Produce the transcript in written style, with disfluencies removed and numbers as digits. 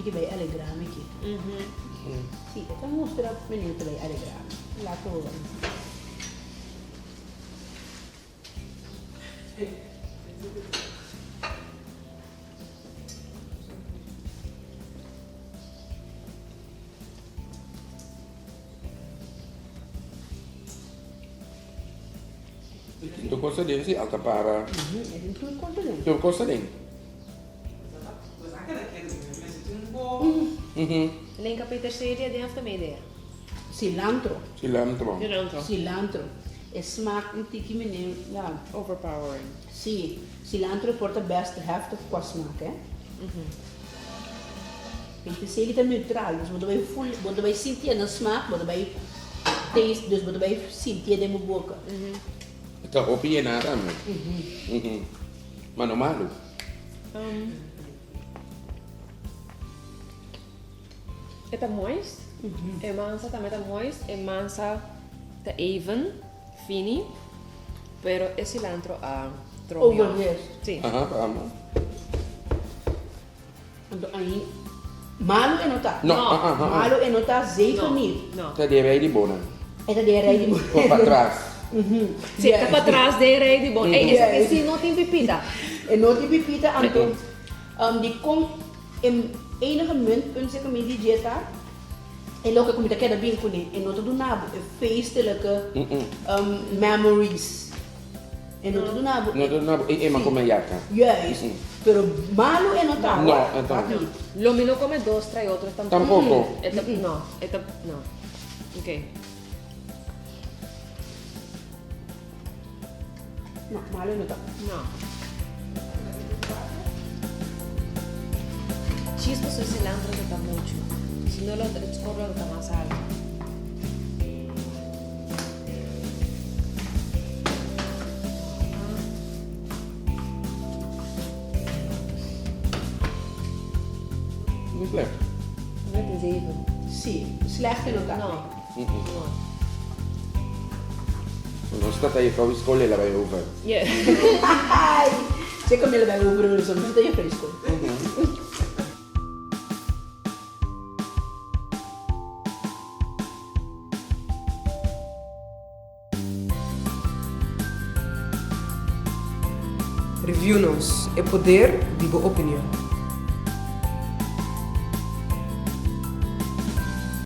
que vai alegrarme aqui. Sim, então mostrar o menino que vai alegrar. Lá todo. Tu cosa din si alta para. É dentro do conto dele. Tu cosa din? Linka peterselie, die heeft hem idee. Cilantro. Cilantro. Cilantro. É smaak um tiki menino. Ja. Overpowering. Sim, cilantro porta best heftig qua smaak, hè? Peterselie é neutral, dus você vai sentir na smaak, você vai taste, dus você vai sentir na boca. Ito kopi yan natin. Mano-mano. Het is moist. En mansa também está moist. En mansa está even, fini. Pero el cilantro a tromio. Overheers. Sí. Aha, tama. Então aí, malo é não tá. No, No. Malo é não tá, zeker No. niet. No. Ito direi di buona. Essa daí era aí. Po pa atrás. Sí, está para atrás de rey de bon. Ey, ese que sí no tiene pipita. E nooit die pipita aan toe. Die komt in enige muntpunt, zeg maar, die dieta. En ook kom je dat keer binnen kunnen. En nooit doen na feestelijke memories. En nooit doen na. No, ma come yaka. Juist. Pero malo en nota. No, entonces. Lo mismo come dos, trae otro tampoco. Tampoco. No, no. Ok. No, malo en nota. No. Chispas o cilantro está mucho. Si no lo escorro está más alto. Não é slecht. Net is even. Sim, slecht en nota. No. No. Non sta aí para a escolha, ela vai over. Yeah. Ai, você come ele vai over o som, não tem fresco. Review-nos. É poder, digo opinião.